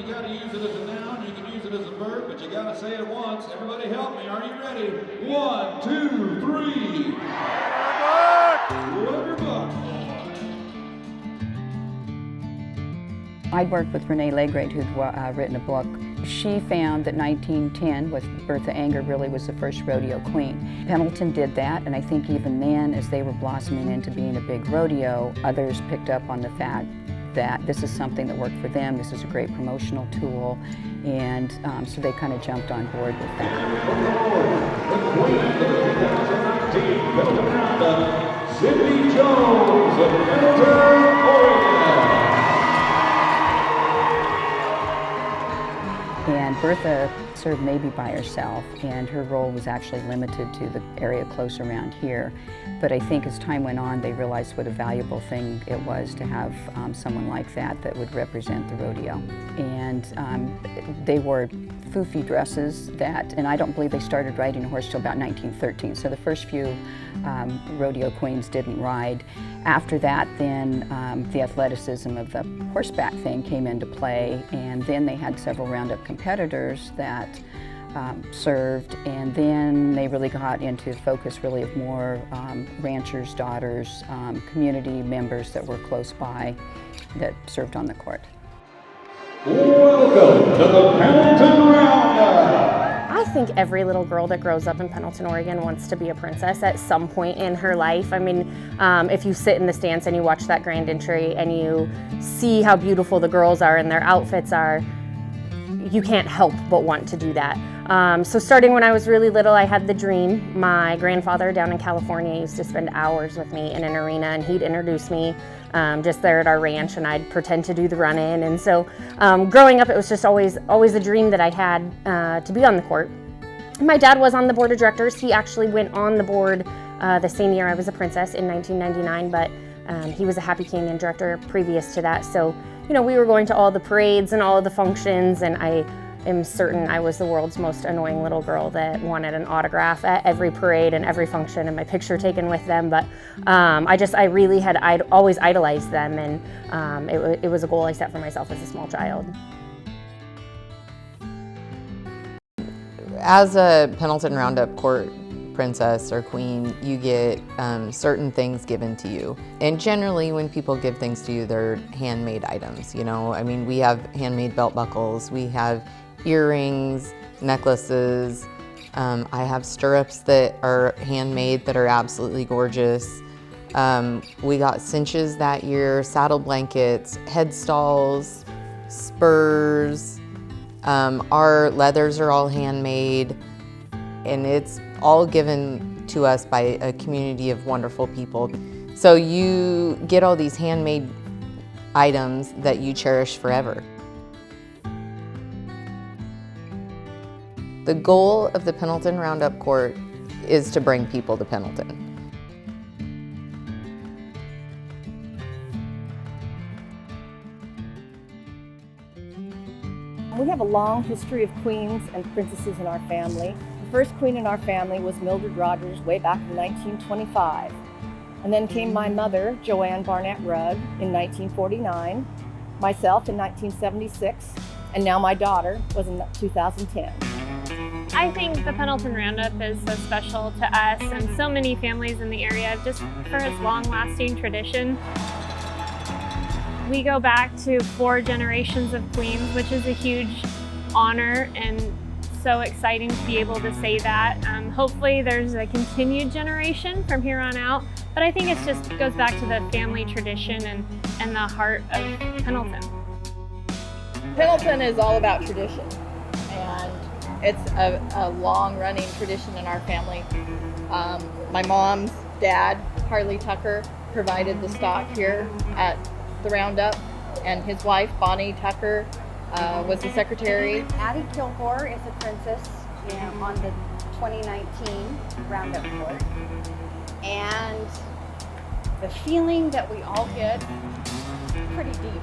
you got to use it as a noun, you can use it as a verb, but you got to say it once. Everybody help me. Are you ready? 1, 2, 3. Load your book. I'd worked with Renee Legrade, who'd written a book. She found that 1910, with Bertha Anger, really was the first rodeo queen. Pendleton did that, and I think even then, as they were blossoming into being a big rodeo, others picked up on the fact that this is something that worked for them, this is a great promotional tool, and so they kind of jumped on board with that. The queen of the 2019 Pendleton Roundup, Cindy Jones of Pendleton, Oregon. And Bertha served maybe by herself, and her role was actually limited to the area close around here. But I think as time went on, they realized what a valuable thing it was to have someone like that that would represent the rodeo. And they wore foofy dresses and I don't believe they started riding a horse till about 1913. So the first few rodeo queens didn't ride. After that, then the athleticism of the horseback thing came into play, and then they had several roundup competitors that served, and then they really got into focus really of more ranchers' daughters, community members that were close by that served on the court. Welcome to the Pendleton Roundup. I think every little girl that grows up in Pendleton, Oregon wants to be a princess at some point in her life. I mean, if you sit in the stands and you watch that grand entry and you see how beautiful the girls are and their outfits are, you can't help but want to do that. So starting when I was really little, I had the dream. My grandfather down in California used to spend hours with me in an arena, and he'd introduce me just there at our ranch, and I'd pretend to do the run-in. And so growing up, it was just always a dream that I had to be on the court. My dad was on the board of directors. He actually went on the board the same year I was a princess in 1999, but he was a Happy Canyon director previous to that. So, you know, we were going to all the parades and all of the functions, and I am certain I was the world's most annoying little girl that wanted an autograph at every parade and every function and my picture taken with them. But I really had always idolized them, and it was a goal I set for myself as a small child. As a Pendleton Roundup court princess or queen, you get certain things given to you. And generally when people give things to you, they're handmade items, you know? I mean, we have handmade belt buckles, we have earrings, necklaces. I have stirrups that are handmade that are absolutely gorgeous. We got cinches that year, saddle blankets, headstalls, spurs. Our leathers are all handmade, and it's all given to us by a community of wonderful people. So you get all these handmade items that you cherish forever. The goal of the Pendleton Roundup Court is to bring people to Pendleton. We have a long history of queens and princesses in our family. The first queen in our family was Mildred Rogers way back in 1925. And then came my mother, Joanne Barnett Rugg, in 1949, myself in 1976, and now my daughter was in 2010. I think the Pendleton Roundup is so special to us and so many families in the area just for its long-lasting tradition. We go back to 4 generations of queens, which is a huge honor and so exciting to be able to say that. Hopefully there's a continued generation from here on out, but I think it just goes back to the family tradition and the heart of Pendleton. Pendleton is all about tradition, and it's a long-running tradition in our family. My mom's dad, Harley Tucker, provided the stock here at the Roundup, and his wife, Bonnie Tucker, was the secretary. Addie Kilgore is a princess on the 2019 Roundup Court. And the feeling that we all get is pretty deep.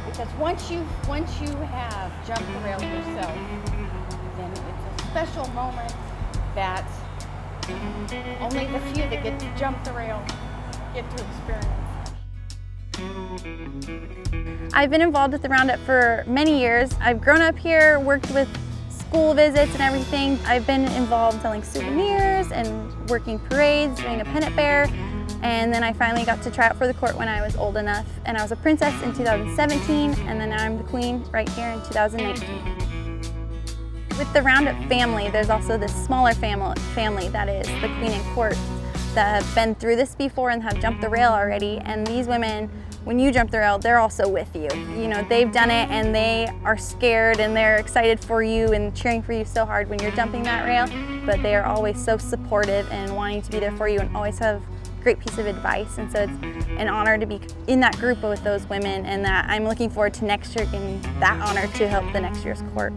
Because once you have jumped the rail yourself, then it's a special moment that only the few that get to jump the rail get to experience. I've been involved with the Roundup for many years. I've grown up here, worked with school visits and everything. I've been involved selling souvenirs and working parades, doing a pennant bear, and then I finally got to try out for the court when I was old enough. And I was a princess in 2017, and then now I'm the queen right here in 2019. With the Roundup family, there's also this smaller family that is the queen and court that have been through this before and have jumped the rail already. And these women, when you jump the rail, they're also with you. You know, they've done it and they are scared and they're excited for you and cheering for you so hard when you're jumping that rail, but they are always so supportive and wanting to be there for you and always have a great piece of advice. And so it's an honor to be in that group with those women, and that I'm looking forward to next year getting that honor to help the next year's court.